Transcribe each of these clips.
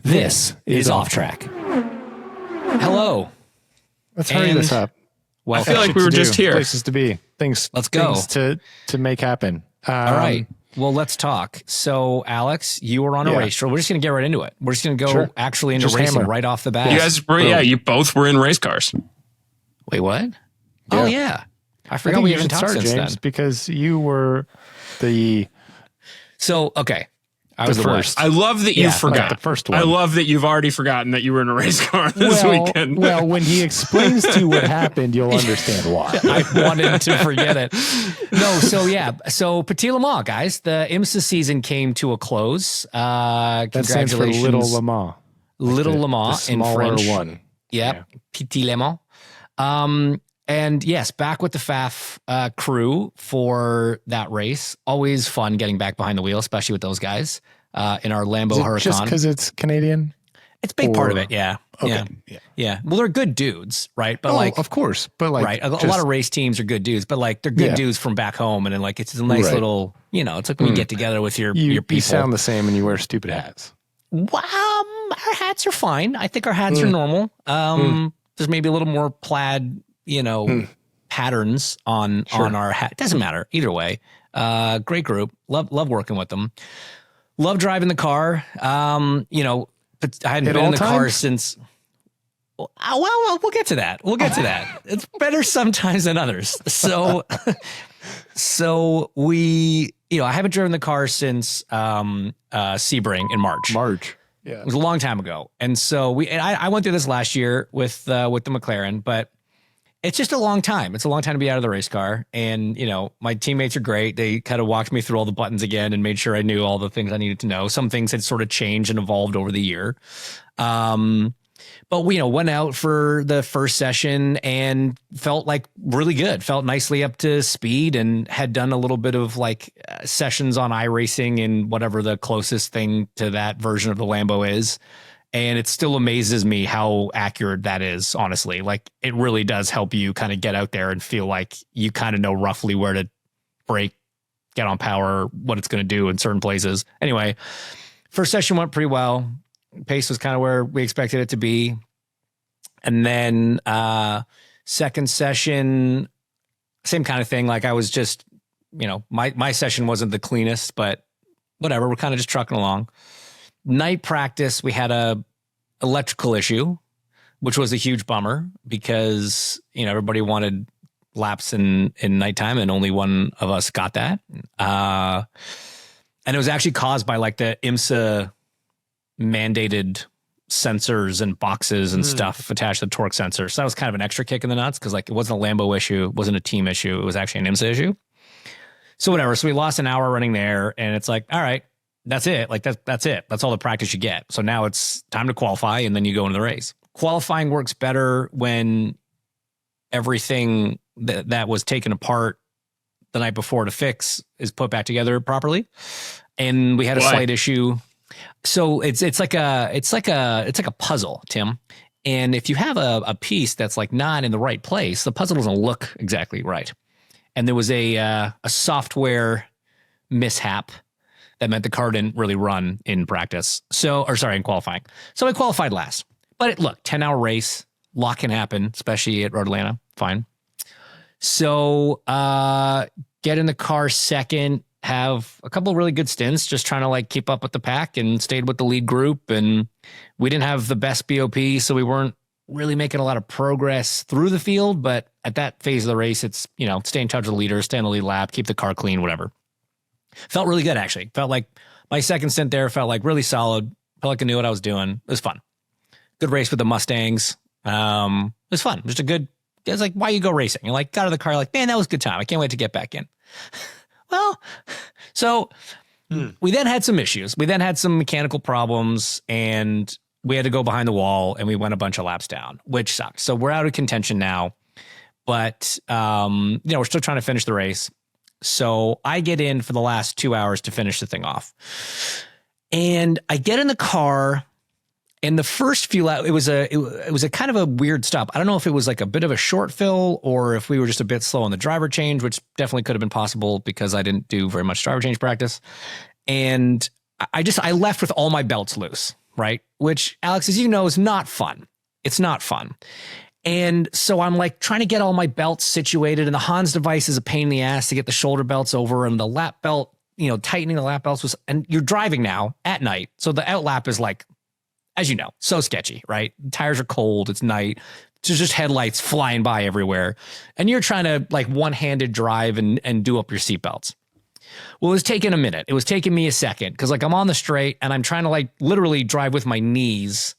This is Off Track. Hello. Let's hurry this up. Well, I feel like we were just here. Places to be. Things. Let's go. Things to make happen. All right. Well, let's talk. So, Alex, you were on a race show. We're just going to get right into it. We're just going to go actually into racing right off the bat. You guys were, you both were in race cars. Wait, what? Yeah. Oh, yeah. I forgot we haven't talked since James, then. because you were the... So, okay. I was the first. I love that you forgot. Like the first one. I love that you've already forgotten that you were in a race car this weekend. Well, when he explains to you what happened, you'll understand why. I wanted to forget it. No, so yeah. So Petit Le Mans, guys. The IMSA season came to a close. That stands for Congratulations. Little Le Mans. Little Le Mans the in smaller French. one. Yep. Yeah. Petit Le Mans. And yes, back with the FAF crew for that race. Always fun getting back behind the wheel, especially with those guys in our Lambo Huracan. Just because it's Canadian? It's a big part of it, yeah. Okay. Yeah. Well, they're good dudes, right? But of course. But like, right. A lot of race teams are good dudes, but like they're good dudes from back home. And then like, it's a nice little, it's like when you get together with your people. You sound the same and you wear stupid hats. Our hats are fine. I think our hats are normal. There's maybe a little more plaid, patterns on our hat. Doesn't matter either way. Great group. Love working with them. Love driving the car. But I hadn't been in the car since. Well, we'll get to that. It's better sometimes than others. So we, I haven't driven the car since Sebring in March. Yeah, it was a long time ago, and so I went through this last year with the McLaren, but it's just a long time. It's a long time to be out of the race car, and my teammates are great. They kind of walked me through all the buttons again and made sure I knew all the things I needed to know. Some things had sort of changed and evolved over the year. But we went out for the first session and felt like really good, felt nicely up to speed, and had done a little bit of like sessions on iRacing and whatever the closest thing to that version of the Lambo is. And it still amazes me how accurate that is, honestly. Like, it really does help you kind of get out there and feel like you kind of know roughly where to brake, get on power, what it's going to do in certain places. Anyway, first session went pretty well. Pace was kind of where we expected it to be. And then second session, same kind of thing. Like, I was just, my session wasn't the cleanest, but whatever. We're kind of just trucking along. Night practice, we had a electrical issue, which was a huge bummer because, everybody wanted laps in nighttime and only one of us got that. And it was actually caused by like the IMSA mandated sensors and boxes and stuff attached to the torque sensor. So that was kind of an extra kick in the nuts because like it wasn't a Lambo issue, it wasn't a team issue, it was actually an IMSA issue. So whatever. So we lost an hour running there, and it's like, all right, that's it. Like that's it. That's all the practice you get. So now it's time to qualify, and then you go into the race. Qualifying works better when everything that was taken apart the night before to fix is put back together properly. And we had a slight issue. So it's like a puzzle, Tim. And if you have a piece that's like not in the right place, the puzzle doesn't look exactly right. And there was a software mishap that meant the car didn't really run in practice. In qualifying. So I qualified last. But 10-hour race, lot can happen, especially at Road Atlanta. Fine. So get in the car second, have a couple of really good stints, just trying to like keep up with the pack, and stayed with the lead group. And we didn't have the best BOP, so we weren't really making a lot of progress through the field. But at that phase of the race, it's, stay in touch with the leader, stay on the lead lap, keep the car clean, whatever. Felt really good, actually. Felt like my second stint there felt like really solid. Felt like I knew what I was doing. It was fun. Good race with the Mustangs. It was fun. Just it's like, why you go racing? You're like, got out of the car, like, man, that was a good time. I can't wait to get back in. Well, so we then had some issues. We then had some mechanical problems, and we had to go behind the wall, and we went a bunch of laps down, which sucked. So we're out of contention now, but we're still trying to finish the race. So I get in for the last 2 hours to finish the thing off. And I get in the car, and the first few laps, it was a kind of a weird stop. I don't know if it was like a bit of a short fill or if we were just a bit slow on the driver change, which definitely could have been possible because I didn't do very much driver change practice. And I left with all my belts loose. right? Which, Alex, as you know, is not fun. It's not fun. And so I'm like trying to get all my belts situated, and the Hans device is a pain in the ass to get the shoulder belts over, and the lap belt, tightening the lap belts and you're driving now at night. So the outlap is like, as you know, so sketchy, right? Tires are cold. It's night. It's just headlights flying by everywhere. And you're trying to like one-handed drive and do up your seatbelts. Well, it was taking a minute. It was taking me a second because like I'm on the straight and I'm trying to like literally drive with my knees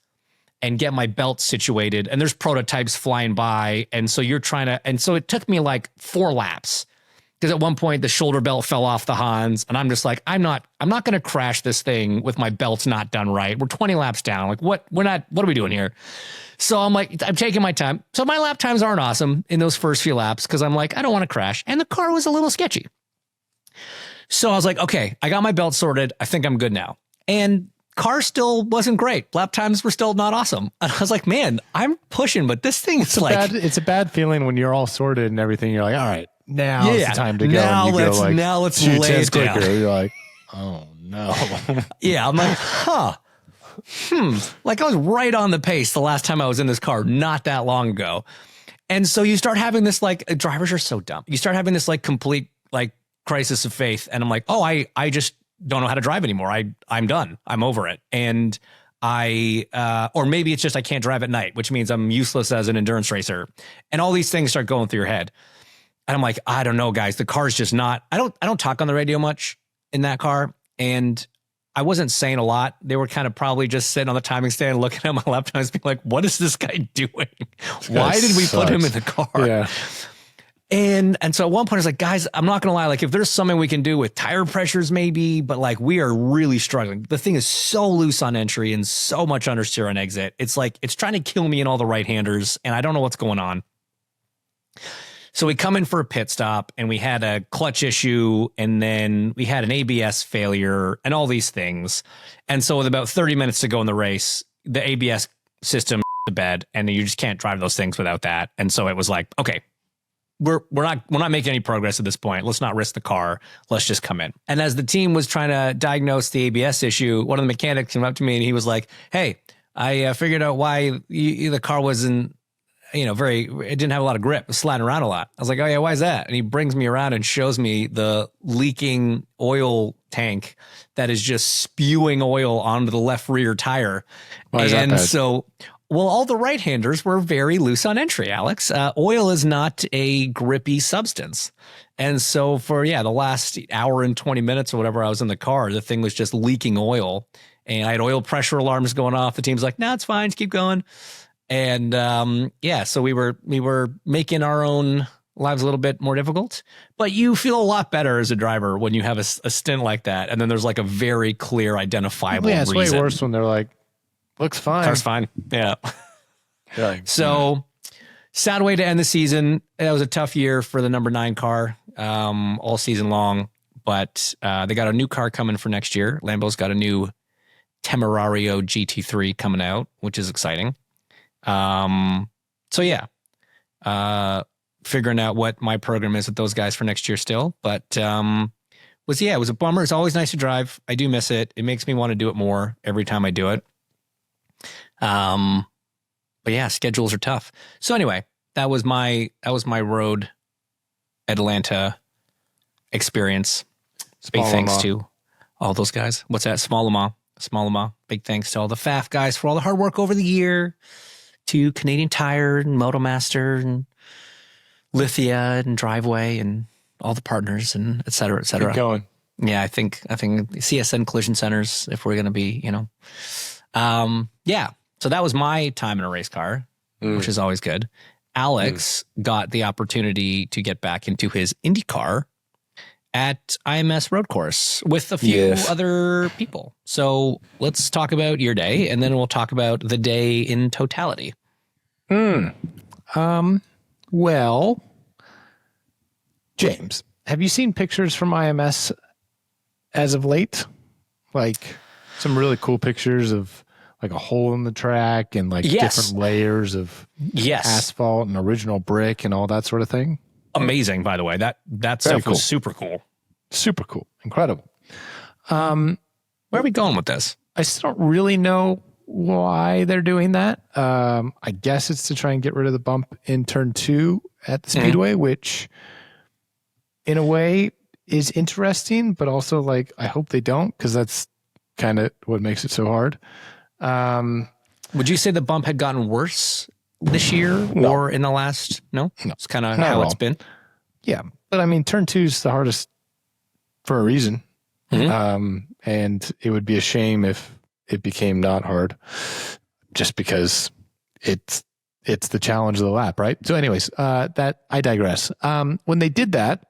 and get my belt situated. And there's prototypes flying by. And so you're trying to, and so it took me like 4 laps. Because at one point the shoulder belt fell off the Hans, and I'm just like, I'm not going to crash this thing with my belts not done right. We're 20 laps down. Like what are we doing here? So I'm like, I'm taking my time. So my lap times aren't awesome in those first few laps because I'm like, I don't want to crash. And the car was a little sketchy. So I was like, okay, I got my belt sorted. I think I'm good now. And car still wasn't great. Lap times were still not awesome. And I was like, man, I'm pushing, but this thing is like, it's a bad feeling when you're all sorted and everything. You're like, all right. Now is the time to go. Now let's lay it down. Quicker. You're like, oh no. Yeah, I'm like, like I was right on the pace the last time I was in this car not that long ago. And so you start having this like, drivers are so dumb. You start having this like complete like crisis of faith. And I'm like, oh, I just don't know how to drive anymore. I'm done. I'm over it. And or maybe it's just I can't drive at night, which means I'm useless as an endurance racer. And all these things start going through your head. And I'm like, I don't know, guys. The car's just not. I don't talk on the radio much in that car, and I wasn't saying a lot. They were kind of probably just sitting on the timing stand, looking at my lap times, being like, "What is this guy doing? Why did we put him in the car?" Yeah. And so at one point, I was like, guys, I'm not gonna lie. Like, if there's something we can do with tire pressures, maybe, but like we are really struggling. The thing is so loose on entry and so much understeer on exit. It's like it's trying to kill me in all the right-handers, and I don't know what's going on. So we come in for a pit stop and we had a clutch issue and then we had an ABS failure and all these things. And so with about 30 minutes to go in the race, the ABS system to bed and you just can't drive those things without that. And so it was like, okay, we're not making any progress at this point. Let's not risk the car. Let's just come in. And as the team was trying to diagnose the ABS issue, one of the mechanics came up to me and he was like, hey, I figured out why the car wasn't, it didn't have a lot of grip. It was sliding around a lot. I was like, oh yeah, why is that? And he brings me around and shows me the leaking oil tank that is just spewing oil onto the left rear tire. Why is that bad? So, well, all the right-handers were very loose on entry, Alex. Oil is not a grippy substance. And so for, the last hour and 20 minutes or whatever I was in the car, the thing was just leaking oil. And I had oil pressure alarms going off. The team's like, no, it's fine. Just keep going. And so we were making our own lives a little bit more difficult, but you feel a lot better as a driver when you have a stint like that. And then there's like a very clear, identifiable reason. It's way worse when they're like, looks fine. Car's fine. Yeah. Like, so sad way to end the season. It was a tough year for the number 9 car all season long, but they got a new car coming for next year. Lambo's got a new Temerario GT3 coming out, which is exciting. Figuring out what my program is with those guys for next year still, but it was a bummer. It's always nice to drive. I do miss it. It makes me want to do it more every time I do it. But yeah, schedules are tough. So anyway, that was my road Atlanta experience. Big thanks to all those guys. What's that? Small Le Mans. Big thanks to all the FAF guys for all the hard work over the year. To Canadian Tire and Motomaster and Lithia and Driveway and all the partners and et cetera, et cetera. Keep going. Yeah, I think CSN Collision Centers, if we're going to be, So that was my time in a race car, which is always good. Alex got the opportunity to get back into his IndyCar at IMS Road Course with a few other people. So let's talk about your day, and then we'll talk about the day in totality. Well, James, have you seen pictures from IMS as of late? Like some really cool pictures of like a hole in the track and like different layers of asphalt and original brick and all that sort of thing. Amazing, by the way. That stuff was super cool. Super cool. Incredible. Where are we going with this? I still don't really know why they're doing that. I guess it's to try and get rid of the bump in turn 2 at the Speedway, which in a way is interesting, but also like, I hope they don't, because that's kind of what makes it so hard. Would you say the bump had gotten worse this year or in the last? No, it's kind of how it's been. Yeah. But I mean, turn 2 is the hardest for a reason. And it would be a shame if it became not hard just because it's the challenge of the lap, right? So anyways, that I digress. When they did that,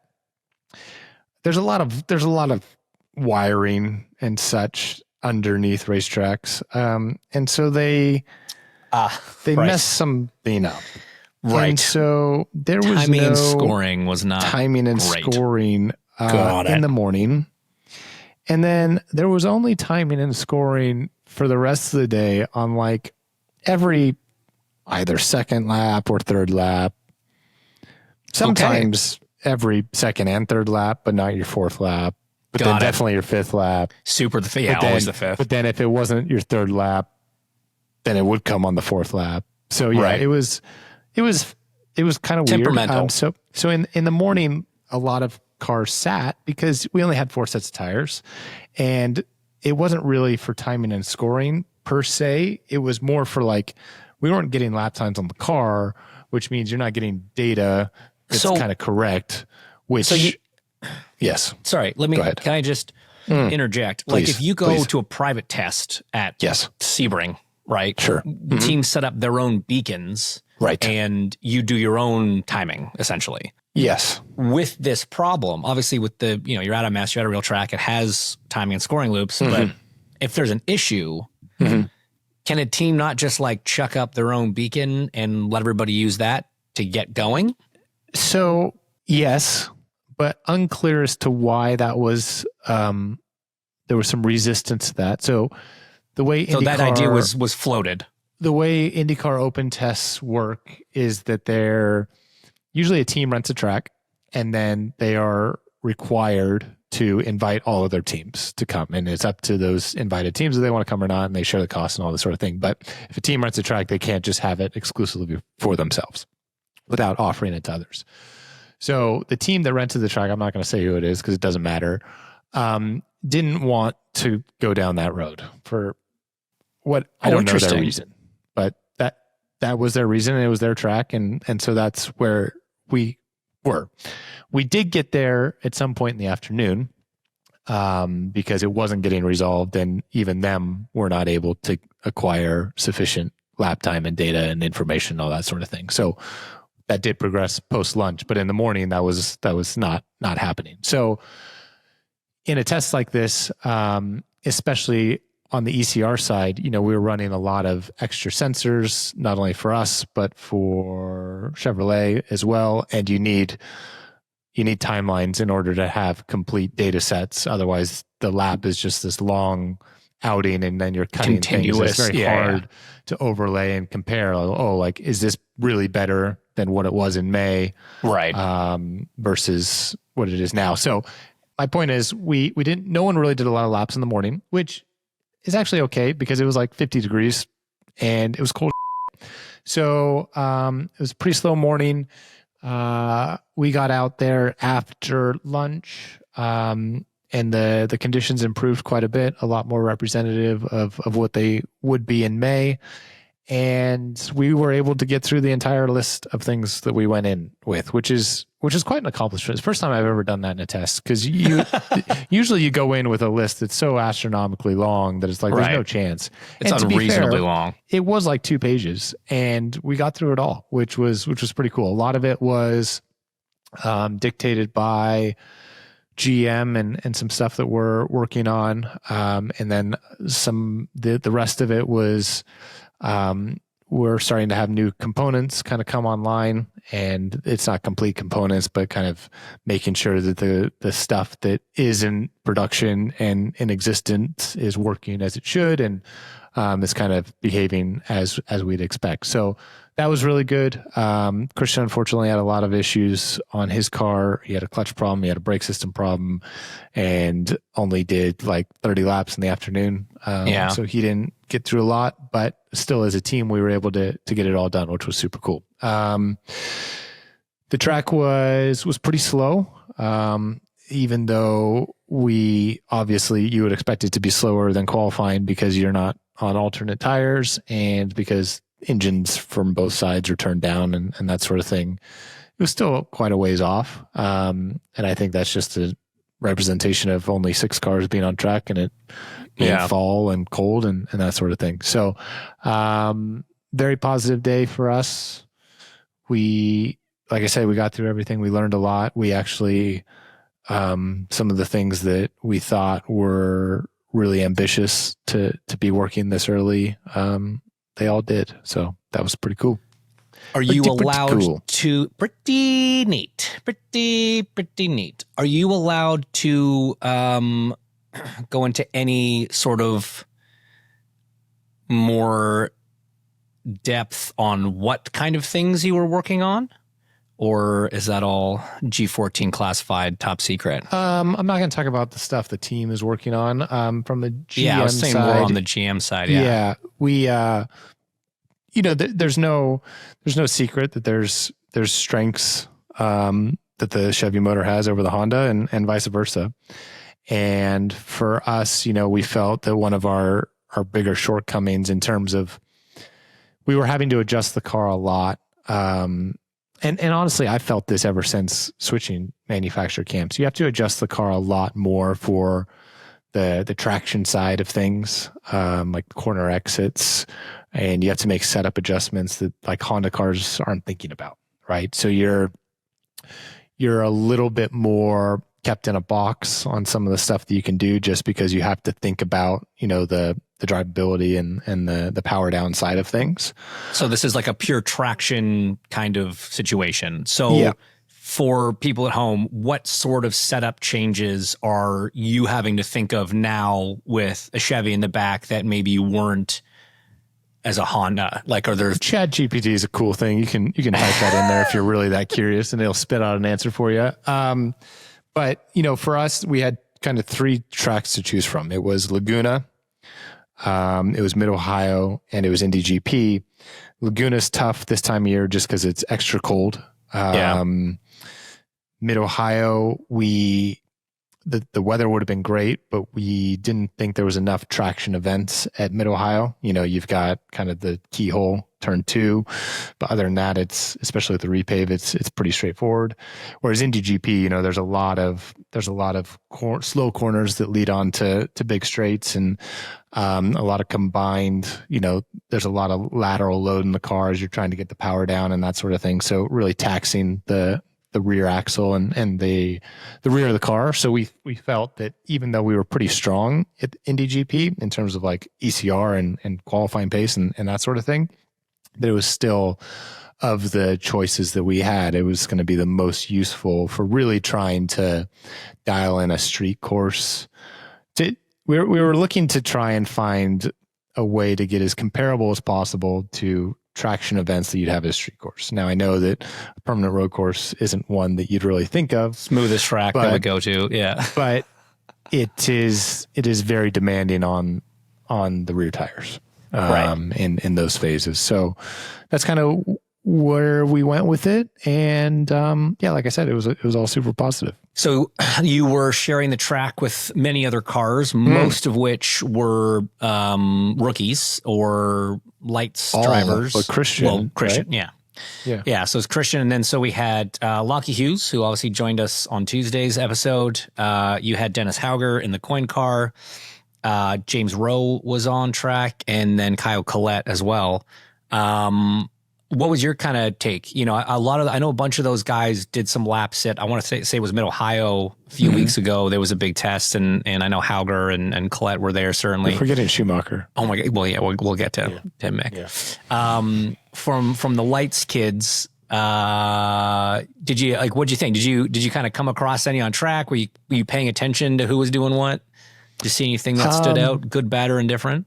there's a lot of wiring and such underneath racetracks. And so they messed something up. Right. And so there was timing and scoring was not timing and great. scoring in the morning. And then there was only timing and scoring for the rest of the day on like every either second lap or third lap. Sometimes every second and third lap, but not your fourth lap. But then definitely your fifth lap. Always the fifth. But then if it wasn't your third lap, then it would come on the fourth lap. So yeah, it was kind of temperamental. Weird. So in the morning, a lot of cars sat because we only had 4 sets of tires, and it wasn't really for timing and scoring per se. It was more for like, we weren't getting lap times on the car, which means you're not getting data that's kind of correct. Yes. Sorry, can I just interject? Please, like if you go to a private test at Sebring, right? Sure. The teams set up their own beacons. Right. And you do your own timing, essentially. Yes. With this problem, obviously with the, you're at a mess, you're at a real track, it has timing and scoring loops. But if there's an issue, can a team not just like chuck up their own beacon and let everybody use that to get going? So, yes, but unclear as to why that was, there was some resistance to that. So the way that idea was floated. The way IndyCar open tests work is that they're usually a team rents a track, and then they are required to invite all of their teams to come. And it's up to those invited teams if they want to come or not, and they share the cost and all this sort of thing. But if a team rents a track, they can't just have it exclusively for themselves without offering it to others. So the team that rented the track, I'm not going to say who it is because it doesn't matter, didn't want to go down that road for what I don't know their reason. But that was their reason, and it was their track, and so that's where we were. We did get there at some point in the afternoon because it wasn't getting resolved, and even them were not able to acquire sufficient lap time and data and information, all that sort of thing. So that did progress post lunch, but in the morning that was not happening. So in a test like this, especially on the ECR side, we were running a lot of extra sensors, not only for us, but for Chevrolet as well. And you need timelines in order to have complete data sets. Otherwise, the lap is just this long outing, and then you're cutting continuous. Things. It's very hard to overlay and compare. Like, is this really better than what it was in May? Right. Versus what it is now. So my point is no one really did a lot of laps in the morning, which is actually okay because it was like 50 degrees and it was cold. So it was a pretty slow morning. We got out there after lunch, and the conditions improved quite a bit, a lot more representative of what they would be in May. And we were able to get through the entire list of things that we went in with, which is quite an accomplishment. It's the first time I've ever done that in a test, because usually you go in with a list that's so astronomically long that it's like there's no chance. It's unreasonably long. It was like 2 pages, and we got through it all, which was pretty cool. A lot of it was dictated by GM and some stuff that we're working on, and then the rest of it was. We're starting to have new components kind of come online, and it's not complete components, but kind of making sure that the stuff that is in production and in existence is working as it should, and is kind of behaving as we'd expect. So that was really good. Christian unfortunately had a lot of issues on his car. He had a clutch problem. He had a brake system problem, and only did like 30 laps in the afternoon. So he didn't get through a lot, but still as a team, we were able to get it all done, which was super cool. The track was pretty slow. Even though you would expect it to be slower than qualifying because you're not on alternate tires and because engines from both sides are turned down and that sort of thing. It was still quite a ways off. And I think that's just a representation of only 6 cars being on track and it being fall and cold and that sort of thing. So, very positive day for us. Like I said, we got through everything. We learned a lot. We actually, some of the things that we thought were really ambitious to be working this early, they all did. So that was pretty cool. Are you allowed to, pretty neat. Are you allowed to go into any sort of more depth on what kind of things you were working on? Or is that all G14 classified, top secret? I'm not going to talk about the stuff the team is working on. From the GM I was saying side, more on the GM side. Yeah, we, there's no secret that there's strengths that the Chevy motor has over the Honda and vice versa. And for us, we felt that one of our bigger shortcomings in terms of we were having to adjust the car a lot. And honestly, I felt this ever since switching manufacturer camps. You have to adjust the car a lot more for the traction side of things, like corner exits, and you have to make setup adjustments that like Honda cars aren't thinking about, right? So you're a little bit more kept in a box on some of the stuff that you can do just because you have to think about, the drivability and the power down side of things. So this is like a pure traction kind of situation. So for people at home, what sort of setup changes are you having to think of now with a Chevy in the back that maybe you weren't as a Honda? Like, are there Chat GPT is a cool thing. You can type that in there if you're really that curious and it'll spit out an answer for you. But for us, we had kind of 3 tracks to choose from. It was Laguna, it was Mid-Ohio, and it was Indy GP. Laguna's tough this time of year just because it's extra cold. Mid-Ohio, the weather would have been great, but we didn't think there was enough traction events at Mid-Ohio. You've got kind of the keyhole turn 2, but other than that, it's especially with the repave, it's pretty straightforward. Whereas Indy GP, there's a lot of slow corners that lead on to big straights and a lot of combined. There's a lot of lateral load in the car as you're trying to get the power down and that sort of thing. So really taxing the rear axle and the rear of the car. So we felt that even though we were pretty strong at Indy GP in terms of like ECR and qualifying pace and that sort of thing, that it was still, of the choices that we had, it was going to be the most useful for really trying to dial in a street course. We were looking to try and find a way to get as comparable as possible to traction events that you'd have at a street course. Now, I know that a permanent road course isn't one that you'd really think of. Smoothest track that we go to, yeah. But it is very demanding on the rear tires in those phases. So that's kind of where we went with it. And like I said, it was all super positive. So you were sharing the track with many other cars, most of which were rookies or lights drivers. But Christian, right? Yeah. So it's Christian, and then so we had Lockie Hughes, who obviously joined us on Tuesday's episode. You had Dennis Hauger in the coin car. James Rowe was on track, and then Kyle Collette as well. What was your kind of take? I know a bunch of those guys did some laps at, I want to say it was Mid-Ohio a few weeks ago. There was a big test, and I know Hauger and Collette were there, certainly. You're forgetting Schumacher. Oh my God. Well, yeah, we'll get to him, Mick. Yeah. From the lights kids, what'd you think? Did you kind of come across any on track? Were you paying attention to who was doing what? Did you see anything that stood out, good, bad, or indifferent?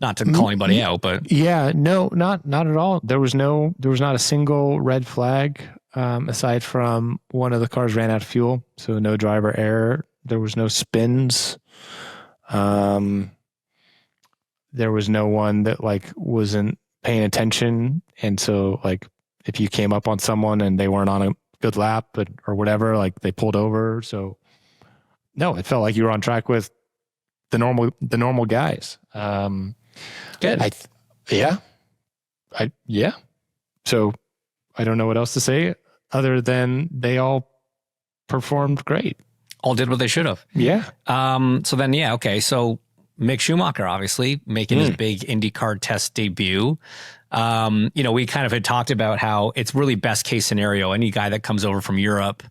Not to call anybody out, but no, not at all. There was not a single red flag aside from one of the cars ran out of fuel, so no driver error. There was no spins. There was no one that like wasn't paying attention, and so like if you came up on someone and they weren't on a good lap or whatever, like they pulled over. So no, it felt like you were on track with the normal guys. Good. So I don't know what else to say other than they all performed great. All did what they should have. Yeah. So then, okay. So Mick Schumacher, obviously making his big IndyCar test debut. We kind of had talked about how it's really best case scenario. Any guy that comes over from Europe,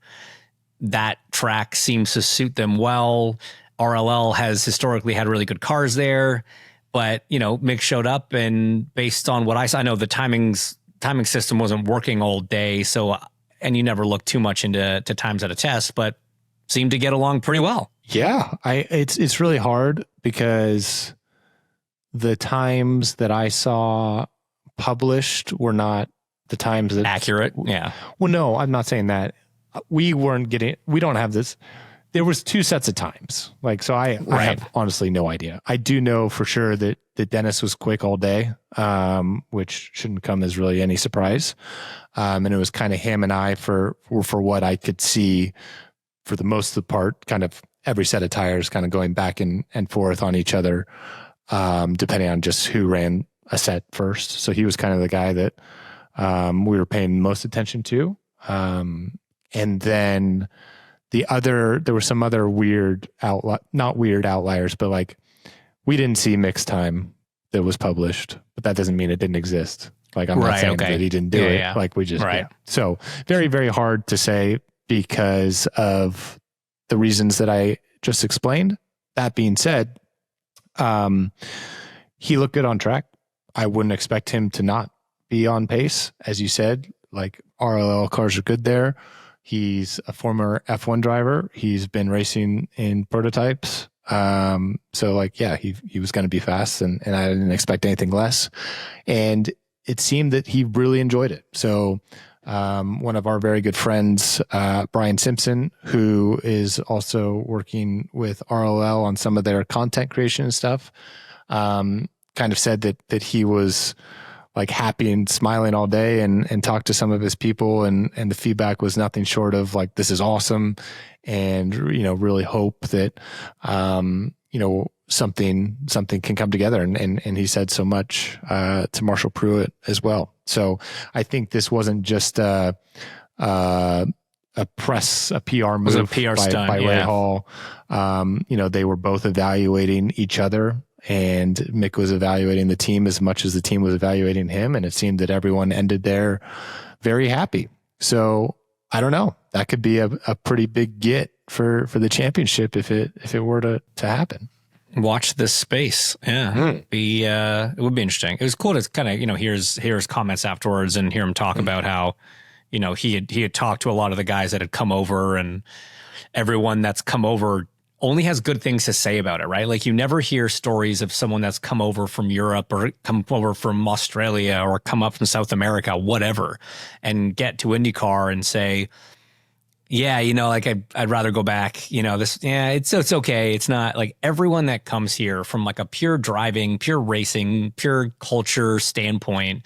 that track seems to suit them well. RLL has historically had really good cars there, but Mick showed up, and based on what I saw, I know the timing system wasn't working all day. So, and you never look too much into times at a test, but seemed to get along pretty well. Yeah. It's really hard because the times that I saw published were not the times that accurate. Yeah. Well, no, I'm not saying that. We don't have this. There was 2 sets of times. Like, so I have honestly no idea. I do know for sure that Dennis was quick all day, which shouldn't come as really any surprise. And it was kind of him and I for what I could see for the most of the part, kind of every set of tires kind of going back and forth on each other, depending on just who ran a set first. So he was kind of the guy that we were paying most attention to. And then there were some other not weird outliers, but like we didn't see mixed time that was published, but that doesn't mean it didn't exist. Like I'm not saying that he didn't do it. Yeah. Like we just, So very, very hard to say because of the reasons that I just explained. That being said, he looked good on track. I wouldn't expect him to not be on pace. As you said, like RLL cars are good there. He's a former F1 driver. He's been racing in prototypes. So like, yeah, he was going to be fast and I didn't expect anything less. And it seemed that he really enjoyed it. So, one of our very good friends, Brian Simpson, who is also working with RLL on some of their content creation and stuff, kind of said that he was like happy and smiling all day and talked to some of his people and the feedback was nothing short of like, this is awesome. And, really hope that, something can come together. And he said so much, to Marshall Pruitt as well. So I think this wasn't just, a PR move. It was a PR stunt by Ray Hall. They were both evaluating each other. And Mick was evaluating the team as much as the team was evaluating him. And it seemed that everyone ended there very happy. So I don't know. That could be a pretty big get for the championship if it were to happen. Watch this space. Yeah. It would be interesting. It was cool to kind of, hear his comments afterwards and hear him talk about how, he had talked to a lot of the guys that had come over, and everyone that's come over only has good things to say about it, right? Like you never hear stories of someone that's come over from Europe or come over from Australia or come up from South America, whatever, and get to IndyCar and say, yeah, like I'd rather go back, it's okay. It's not like everyone that comes here from like a pure driving, pure racing, pure culture standpoint.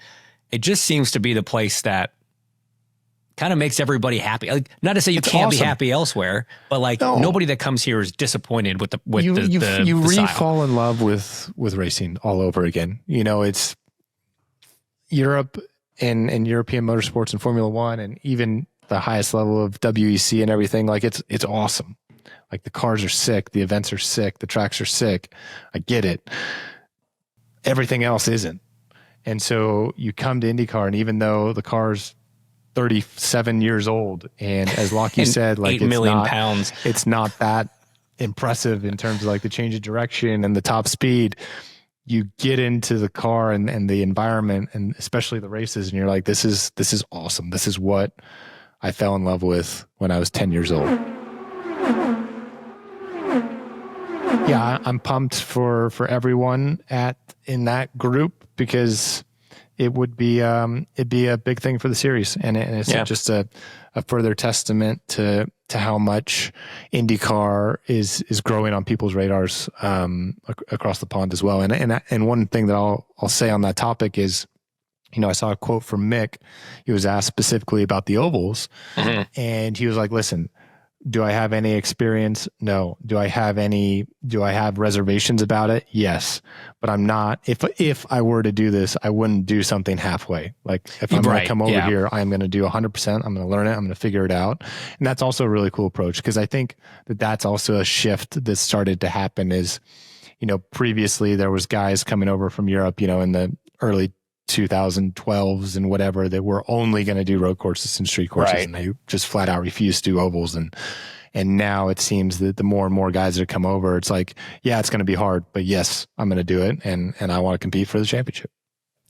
It just seems to be the place that kind of makes everybody happy. Like, not to say you can't be happy elsewhere, but like nobody that comes here is disappointed with the you style. Fall in love with racing all over again. It's Europe and European motorsports and Formula One and even the highest level of WEC and everything. Like it's awesome. Like the cars are sick. The events are sick. The tracks are sick. I get it. Everything else isn't. And so you come to IndyCar, and even though the car's 37 years old, and as Lockie said, like 8 million pounds, it's not that impressive in terms of like the change of direction and the top speed. You get into the car and the environment, and especially the races, and you're like, this is awesome. This is what I fell in love with when I was 10 years old. Yeah, I'm pumped for everyone in that group, because it would be it'd be a big thing for the series, and it's just a further testament to how much IndyCar is growing on people's radars across the pond as well. And one thing that I'll say on that topic is, I saw a quote from Mick. He was asked specifically about the ovals, and he was like, "Listen, do I have any experience? No. Do I have reservations about it? Yes. But I'm not, if I were to do this, I wouldn't do something halfway. Like, if I'm going to come over here, I'm going to do 100%. I'm going to learn it. I'm going to figure it out." And that's also a really cool approach, because I think that that's also a shift that started to happen is, previously there was guys coming over from Europe, in the early 2012s and whatever, that were only going to do road courses and street courses, and they just flat out refused to do ovals. And now it seems that the more and more guys that come over, it's like, yeah, it's going to be hard, but yes, I'm going to do it, and I want to compete for the championship.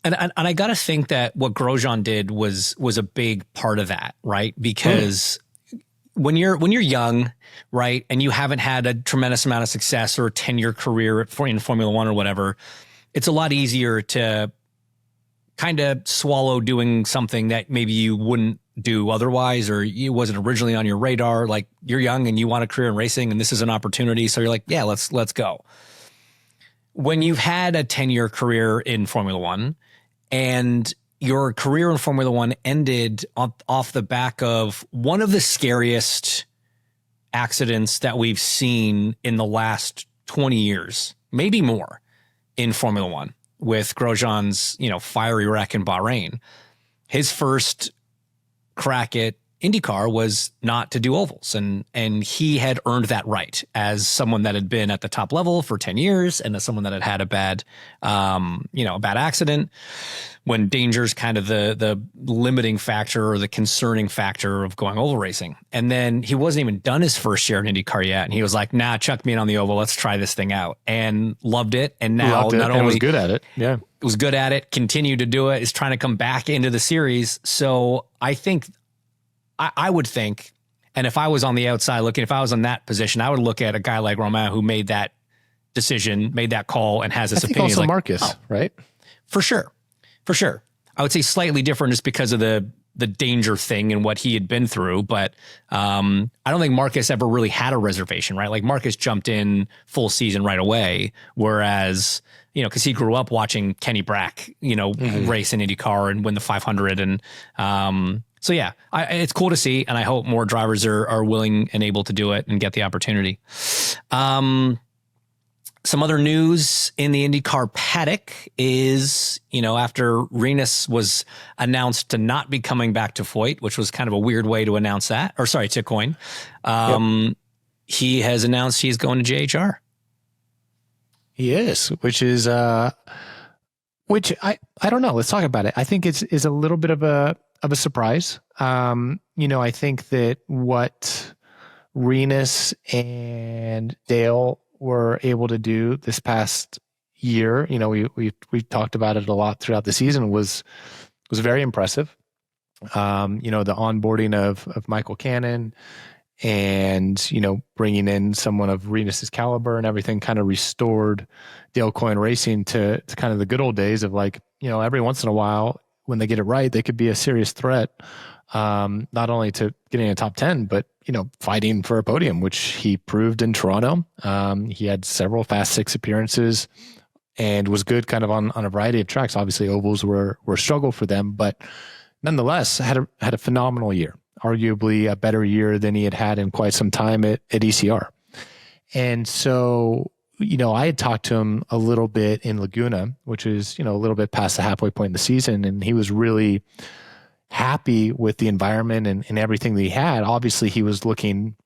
And I got to think that what Grosjean did was a big part of that, right? Because when you're young, right, and you haven't had a tremendous amount of success or a 10-year career in Formula One or whatever, it's a lot easier to kind of swallow doing something that maybe you wouldn't do otherwise, or it wasn't originally on your radar. Like, you're young and you want a career in racing, and this is an opportunity. So you're like, yeah, let's go. When you've had a 10-year career in Formula One, and your career in Formula One ended off the back of one of the scariest accidents that we've seen in the last 20 years, maybe more, in Formula One, with Grosjean's, fiery wreck in Bahrain. His first crack at IndyCar was not to do ovals, and he had earned that right as someone that had been at the top level for 10 years, and as someone that had a bad, a bad accident, when danger's kind of the limiting factor or the concerning factor of going oval racing. And then he wasn't even done his first year in IndyCar yet, and he was like, "Nah, chuck me in on the oval. Let's try this thing out," and loved it. And now not only was good at it, was good at it, continued to do it, is trying to come back into the series. So I think, I would think, and if I was on the outside looking, if I was in that position, I would look at a guy like Romain, who made that decision, made that call, and has this opinion. Also like, Marcus, right? For sure. I would say slightly different just because of the danger thing and what he had been through. But I don't think Marcus ever really had a reservation, right? Like, Marcus jumped in full season right away, whereas, because he grew up watching Kenny Brack, race in IndyCar and win the 500. And so, yeah, it's cool to see. And I hope more drivers are willing and able to do it and get the opportunity. Some other news in the IndyCar paddock is, after Rinus was announced to not be coming back to Foyt, which was kind of a weird way to announce that, to coin. He has announced he's going to JHR. He is, which I don't know. Let's talk about it. I think it's a little bit of a surprise. I think that what Rinus and Dale were able to do this past year, we talked about it a lot throughout the season, was very impressive. The onboarding of Michael Cannon, and bringing in someone of Rinus's caliber and everything, kind of restored Dale Coyne Racing to kind of the good old days of, like, every once in a while, when they get it right, they could be a serious threat, not only to getting a top 10, but fighting for a podium, which he proved in Toronto. He had several Fast Six appearances and was good kind of on a variety of tracks. Obviously, ovals were a struggle for them, but nonetheless had a phenomenal year. Arguably a better year than he had in quite some time at ECR. And so, I had talked to him a little bit in Laguna, which is, a little bit past the halfway point in the season. And he was really happy with the environment and everything that he had. Obviously, he was looking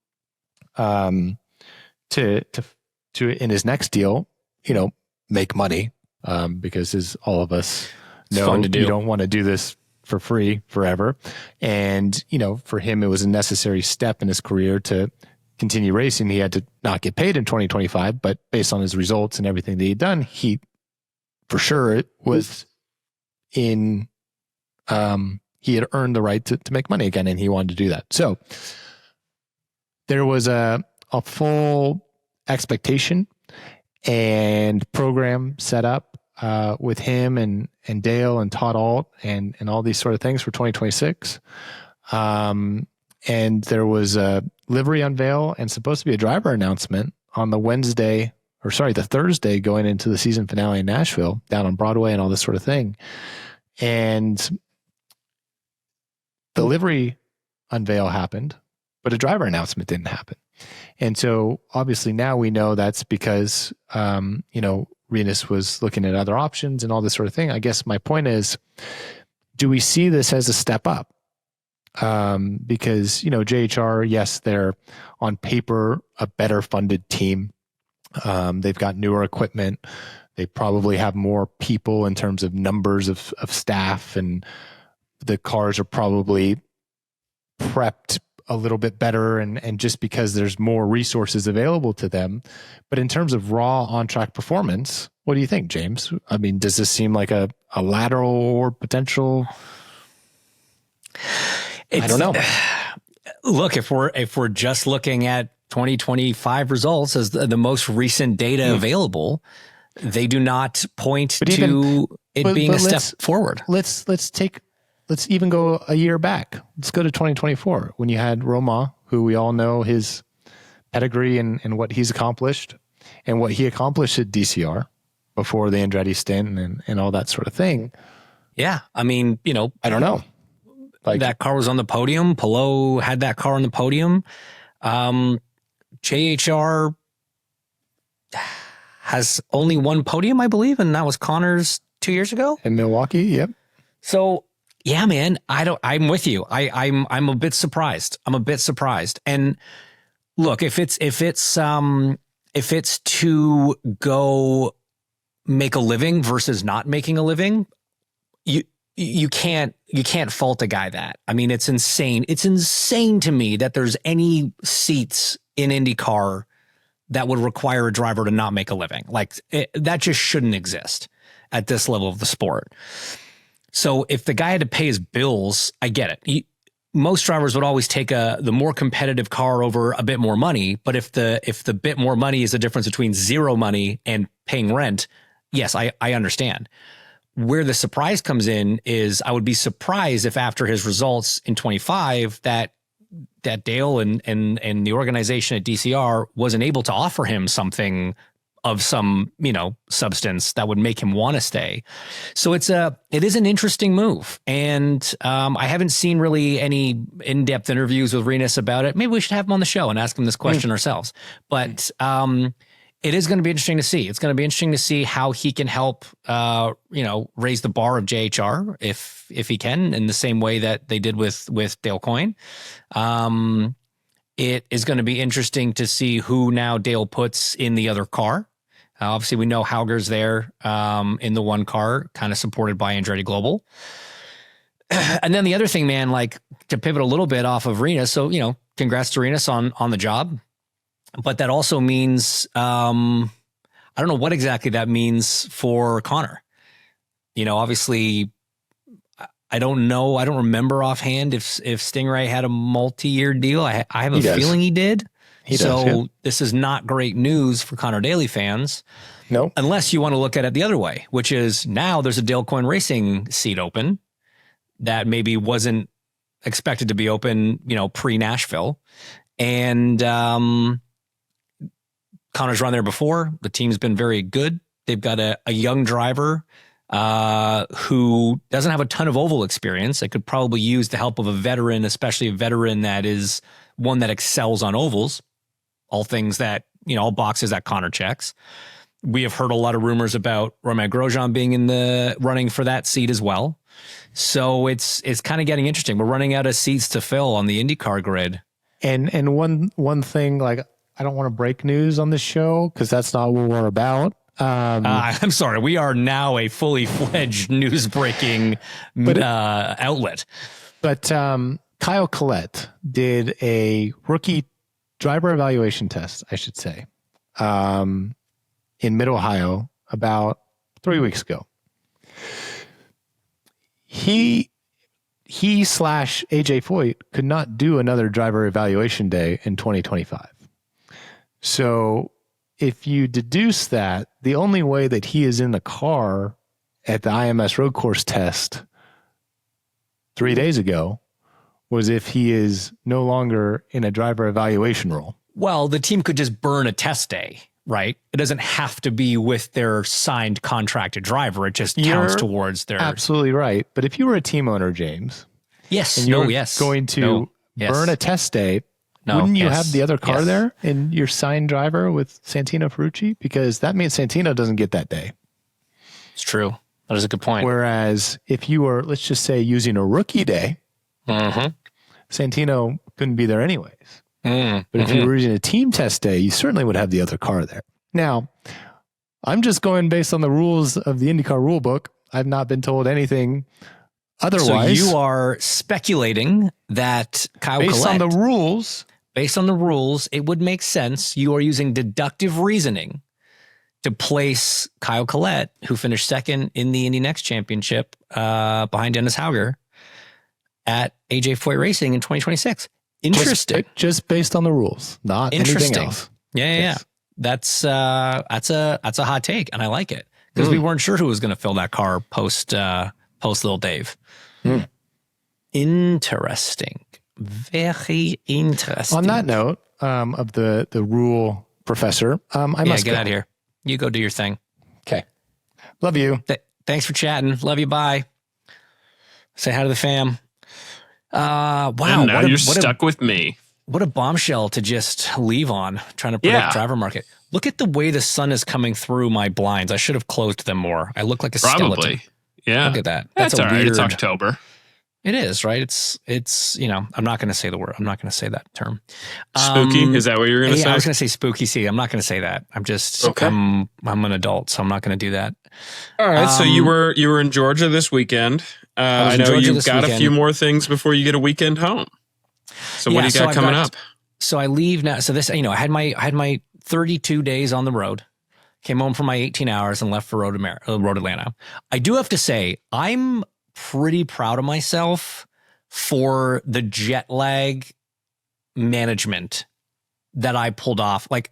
to in his next deal, make money, because as all of us know, you don't want to do this for free forever. And, for him, it was a necessary step in his career to continue racing. He had to not get paid in 2025, but based on his results and everything that he'd done, he for sure was in, he had earned the right to make money again, and he wanted to do that. So there was a full expectation and program set up with him and Dale and Todd Alt and all these sort of things for 2026. And there was a livery unveil and supposed to be a driver announcement on the Thursday going into the season finale in Nashville, down on Broadway and all this sort of thing. And the livery unveil happened, but a driver announcement didn't happen. And so obviously now we know that's because, Rinus was looking at other options and all this sort of thing. I guess my point is, do we see this as a step up? Because, JHR, yes, they're on paper a better funded team. They've got newer equipment. They probably have more people in terms of numbers of staff, and the cars are probably prepped a little bit better and just because there's more resources available to them. But in terms of raw on-track performance, what do you think, James? I mean, does this seem like a lateral or potential? I don't know. Look, if we're just looking at 2025 results as the most recent data available, they do not point to it being a step forward. Let's even go a year back. Let's go to 2024 when you had Roma, who we all know his pedigree and what he's accomplished and what he accomplished at DCR before the Andretti stint and all that sort of thing. Yeah. I mean, I don't know. Like, that car was on the podium. Pelot had that car on the podium. JHR has only one podium, I believe, and that was Connor's 2 years ago in Milwaukee. Yep. So, yeah, man, I'm with you. I'm a bit surprised. And look, if it's to go make a living versus not making a living, you can't fault a guy that. I mean, it's insane. It's insane to me that there's any seats in IndyCar that would require a driver to not make a living. Like, that just shouldn't exist at this level of the sport. So if the guy had to pay his bills, I get it. Most drivers would always take the more competitive car over a bit more money. But if the bit more money is the difference between zero money and paying rent, yes, I understand. Where the surprise comes in is I would be surprised if after his results in 25 that Dale and the organization at DCR wasn't able to offer him something of some, substance that would make him want to stay. So it is an interesting move. And I haven't seen really any in-depth interviews with Rinus about it. Maybe we should have him on the show and ask him this question ourselves. But it is going to be interesting to see. It's going to be interesting to see how he can help, raise the bar of JHR if he can, in the same way that they did with Dale Coyne. It is going to be interesting to see who now Dale puts in the other car. Obviously, we know Hauger's there in the one car, kind of supported by Andretti Global. And then the other thing, man, like, to pivot a little bit off of Rinus. So, congrats to Rinus on the job. But that also means, I don't know what exactly that means for Connor. Obviously, I don't know. I don't remember offhand if Stingray had a multi-year deal. I have a feeling he did. This is not great news for Connor Daly fans. No. Unless you want to look at it the other way, which is now there's a Dale Coyne Racing seat open that maybe wasn't expected to be open, pre-Nashville. And Connor's run there before. The team's been very good. They've got a young driver who doesn't have a ton of oval experience. They could probably use the help of a veteran, especially a veteran that is one that excels on ovals. All things that, all boxes that Connor checks. We have heard a lot of rumors about Romain Grosjean being in the running for that seat as well. So it's kind of getting interesting. We're running out of seats to fill on the IndyCar grid. And one thing, like, I don't want to break news on this show because that's not what we're about. I'm sorry. We are now a fully fledged news breaking outlet. But Kyle Collette did a rookie driver evaluation test, I should say, in Mid-Ohio about 3 weeks ago. He / AJ Foyt could not do another driver evaluation day in 2025. So if you deduce that, the only way that he is in the car at the IMS Road Course test 3 days ago was if he is no longer in a driver evaluation role. Well, the team could just burn a test day, right? It doesn't have to be with their signed contracted driver. It just counts towards their... Absolutely right. But if you were a team owner, James... Yes. And you're going to burn a test day, wouldn't you have the other car there in your signed driver with Santino Ferrucci? Because that means Santino doesn't get that day. It's true. That is a good point. Whereas if you were, let's just say, using a rookie day, Santino couldn't be there anyways. But if you were using a team test day, you certainly would have the other car there. Now, I'm just going based on the rules of the IndyCar rule book. I've not been told anything otherwise. So you are speculating that Kyle Collette... Based on the rules, it would make sense. You are using deductive reasoning to place Kyle Collette, who finished second in the Indy Next Championship behind Dennis Hauger, at AJ Foyt Racing in 2026. Interesting. Just based on the rules, not anything else. Yeah. That's a hot take, and I like it because we weren't sure who was going to fill that car post Little Dave. Interesting. Very interesting. On that note of the rule professor, I must get out of here. You go do your thing. Okay. Love you. Thanks for chatting. Love you. Bye. Say hi to the fam. Wow. And now you're stuck with me. What a bombshell to just leave on, trying to predict driver market. Look at the way the sun is coming through my blinds. I should have closed them more. I look like a skeleton. Yeah. Look at that. That's all right. It's October. It is, right? It's I'm not going to say the word. I'm not going to say that term. Spooky? Is that what you're going to say? I was going to say spooky. See, I'm not going to say that. I'm just, I'm an adult, so I'm not going to do that. All right. So you were in Georgia this weekend. I know you've got a few more things before you get a weekend home. So what do you got coming up? So I leave now. So this, I had my 32 days on the road, came home for my 18 hours and left for Road Atlanta. I do have to say, I'm pretty proud of myself for the jet lag management that I pulled off. Like,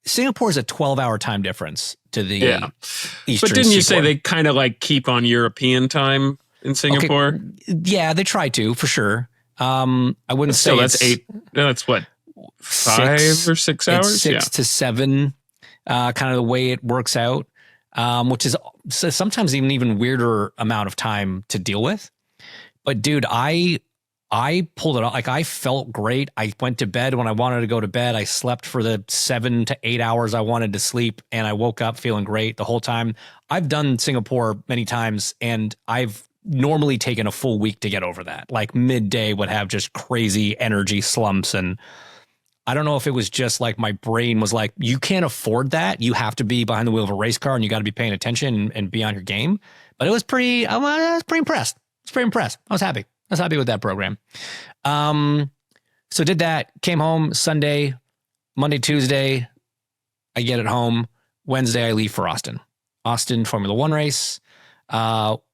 Singapore is a 12-hour time difference to the Eastern But didn't you say seaboard. they kind of like keep on European time in Singapore? Okay. Yeah, they try to, for sure. I wouldn't say that's 8. That's what, 5 or 6 hours? It's 6 to 7, kind of the way it works out, which is sometimes even weirder amount of time to deal with. But dude, I pulled it off. Like, I felt great. I went to bed when I wanted to go to bed. I slept for the 7 to 8 hours I wanted to sleep, and I woke up feeling great the whole time. I've done Singapore many times, and I've normally taken a full week to get over that. Like, midday would have just crazy energy slumps, and I don't know if it was just like my brain was like, you can't afford that. You have to be behind the wheel of a race car, and you got to be paying attention and be on your game. But it was I was pretty impressed. I was happy. I was happy with that program. So did that, came home Sunday, Monday, Tuesday, I get it home. Wednesday, I leave for Austin Formula One race.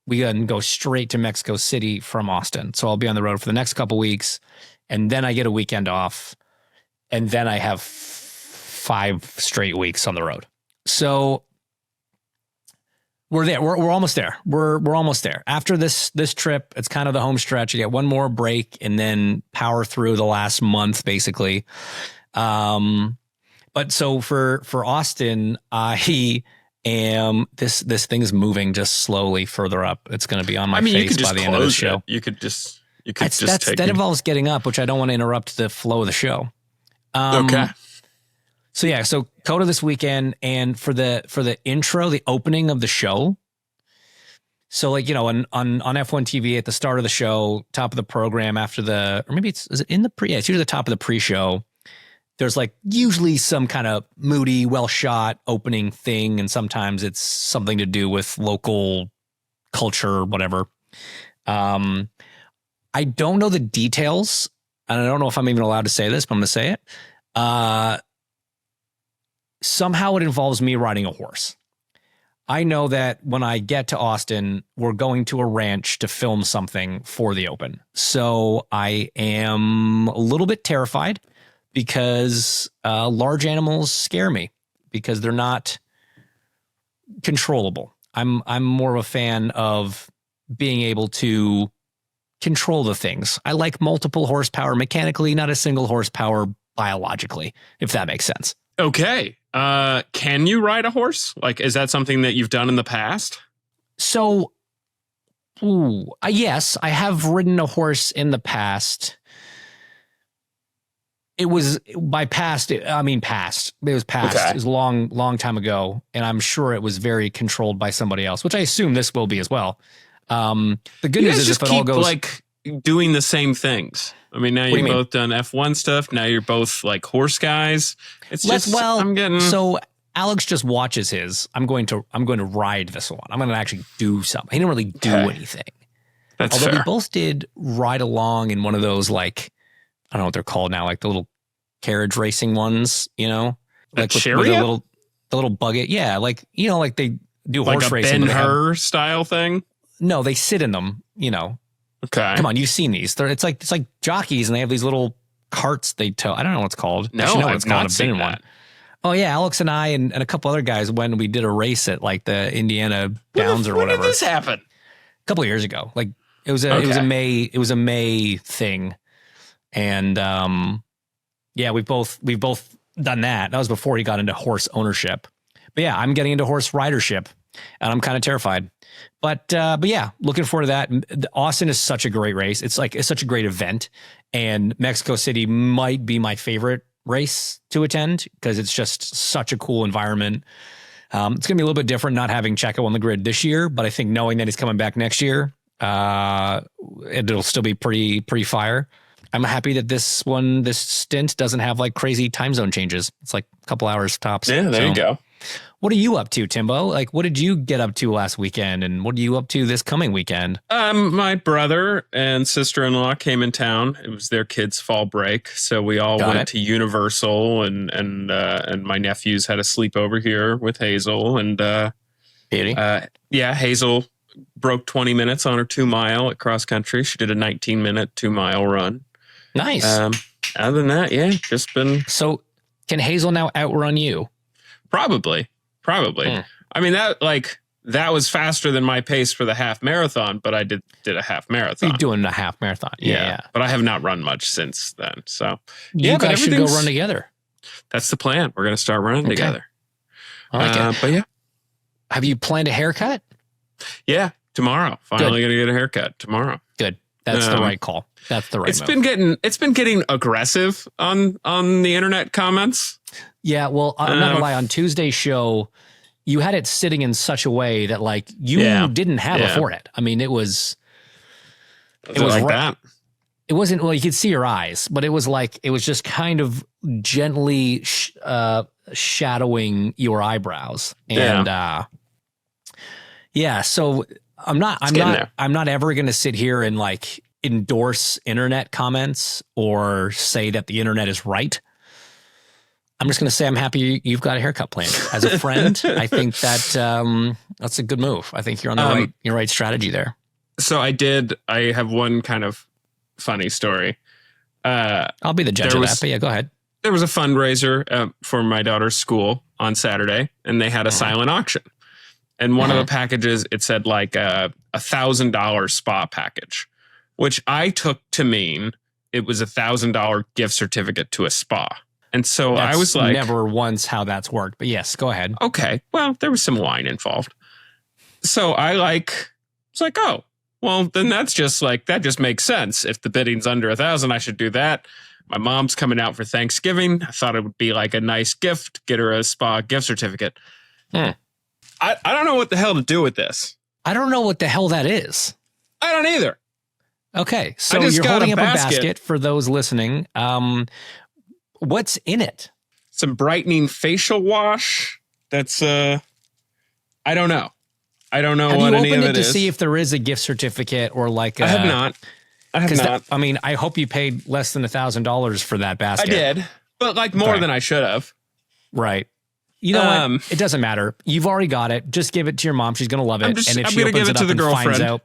We then go straight to Mexico City from Austin. So I'll be on the road for the next couple weeks, and then I get a weekend off, and then I have 5 straight weeks on the road. So we're there. We're almost there. We're almost there. After this trip, it's kind of the home stretch. You get one more break and then power through the last month, basically. But so for Austin, this thing is moving just slowly further up. It's going to be on my face by the end of the show. That involves getting up, which I don't want to interrupt the flow of the show. Okay. So yeah, so COTA this weekend, and for the intro, the opening of the show. So like, on F1 TV at the start of the show, top of the program after is it in the pre? Yeah, it's usually the top of the pre-show. There's like usually some kind of moody, well shot opening thing, and sometimes it's something to do with local culture or whatever. I don't know the details, and I don't know if I'm even allowed to say this, but I'm going to say it. Somehow it involves me riding a horse. I know that when I get to Austin, we're going to a ranch to film something for the Open. So I am a little bit terrified because large animals scare me, because they're not controllable. I'm more of a fan of being able to control the things. I like multiple horsepower mechanically, not a single horsepower biologically, if that makes sense. Okay. Can you ride a horse? Like, is that something that you've done in the past? So, yes, I have ridden a horse in the past. It was by past. I mean, past. It was past. Okay. It was a long time ago, and I'm sure it was very controlled by somebody else, which I assume this will be as well. The good news is if it all goes like doing the same things. I mean, now you've both done F1 stuff. Now you're both like horse guys. It's so Alex just watches his. I'm going to ride this one. I'm going to actually do something. He didn't really do anything. That's Although fair. we both did ride along in one of those, like, I don't know what they're called now, like the little carriage racing ones, you know, like with the little buggy. Yeah, like, you know, like they do like horse a racing. Ben-Hur style thing. No, they sit in them, you know. Okay. Come on, you've seen these. It's like jockeys, and they have these little carts they tow. I don't know what it's called. No, I've not seen that. Oh yeah, Alex and I and a couple other guys when we did a race at like the Indiana Downs or whatever. When did this happen? A couple of years ago. Like it was a May thing, and yeah, we've both done that. That was before he got into horse ownership. But yeah, I'm getting into horse ridership, and I'm kind of terrified. But yeah, looking forward to that. Austin is such a great race. It's such a great event, and Mexico City might be my favorite race to attend because it's just such a cool environment. It's going to be a little bit different not having Checo on the grid this year, but I think knowing that he's coming back next year, it'll still be pretty fire. I'm happy that this stint doesn't have like crazy time zone changes. It's like a couple hours tops. Yeah, there you go. What are you up to, Timbo? Like, what did you get up to last weekend, and what are you up to this coming weekend? My brother and sister-in-law came in town. It was their kids' fall break, so we all went to Universal, and my nephews had a sleepover here with Hazel, and Hazel broke 20 minutes on her 2-mile at cross country. She did a 19-minute 2-mile run. Nice. Other than that, yeah, just been. So, can Hazel now outrun you? Probably. I mean, that was faster than my pace for the half marathon, but I did a half marathon. You're doing a half marathon. Yeah. But I have not run much since then. So you guys should go run together. That's the plan. We're going to start running together. I like it. But yeah. Have you planned a haircut? Yeah. Tomorrow. Finally going to get a haircut tomorrow. Good. That's the right call. That's the right move. It's been getting aggressive on the internet comments. Yeah, well, I'm not gonna lie. On Tuesday's show, you had it sitting in such a way that like you didn't have a forehead. I mean, it was like that. It wasn't, well, you could see your eyes, but it was just kind of gently shadowing your eyebrows. And so I'm not ever going to sit here and like endorse internet comments or say that the internet is right. I'm just going to say I'm happy you've got a haircut plan. As a friend, I think that that's a good move. I think you're on the right strategy there. So I have one kind of funny story. I'll be the judge of that, but yeah, go ahead. There was a fundraiser for my daughter's school on Saturday, and they had a silent auction. And one of the packages, it said like a $1,000 spa package, which I took to mean it was $1,000 gift certificate to a spa. And so I was like, never once how that's worked, but yes, go ahead. Okay. Well, there was some wine involved. So I was like, oh, well, then that just makes sense. If the bidding's under 1,000, I should do that. My mom's coming out for Thanksgiving. I thought it would be like a nice gift, get her a spa gift certificate. I don't know what the hell to do with this. I don't know what the hell that is. I don't either. Okay. So you're holding up a basket for those listening. What's in it? Some brightening facial wash. That's I don't know. I don't know what any of it is. Have you opened it to see if there is a gift certificate or like I have not. I mean, I hope you paid less than $1,000 for that basket. I did, but like more than I should have. Right. You know what? It doesn't matter. You've already got it. Just give it to your mom. She's going to love it. I'm going to give it to the girlfriend. I'll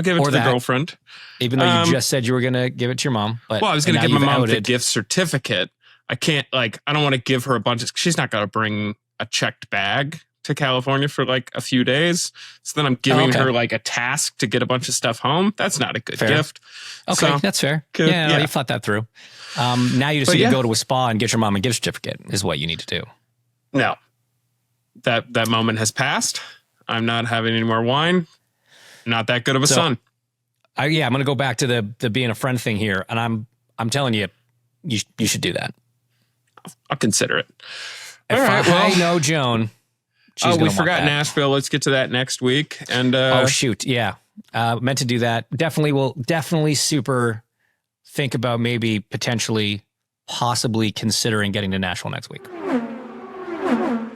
give it to the girlfriend. Even though you just said you were going to give it to your mom. But I was going to give my mom the gift certificate. I can't I don't want to give her a bunch of, she's not going to bring a checked bag to California for like a few days. So then I'm giving her like a task to get a bunch of stuff home. That's not a good gift. Okay, so, that's fair. Yeah, you thought that through. Now you just need to go to a spa and get your mom a gift certificate is what you need to do. No, that moment has passed. I'm not having any more wine. Not that good of a son. I'm going to go back to the being a friend thing here. And I'm telling you, you should do that. I'll consider it. If I know Joan. We forgot Nashville. Let's get to that next week. And oh shoot, yeah, meant to do that. Definitely super think about maybe possibly considering getting to Nashville next week.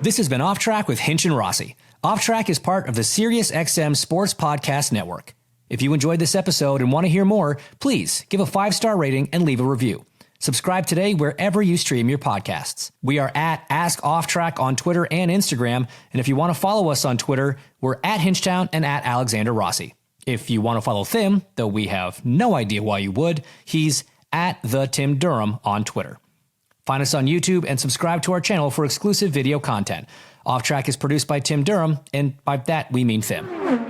This has been Off Track with Hinch and Rossi. Off Track is part of the SiriusXM Sports Podcast Network. If you enjoyed this episode and want to hear more, please give a 5-star rating and leave a review. Subscribe today wherever you stream your podcasts. We are at Ask Off Track on Twitter and Instagram. And if you want to follow us on Twitter, we're at Hinchtown and at Alexander Rossi. If you want to follow Tim, though we have no idea why you would, he's at the Tim Durham on Twitter. Find us on YouTube and subscribe to our channel for exclusive video content. Off Track is produced by Tim Durham, and by that we mean Tim.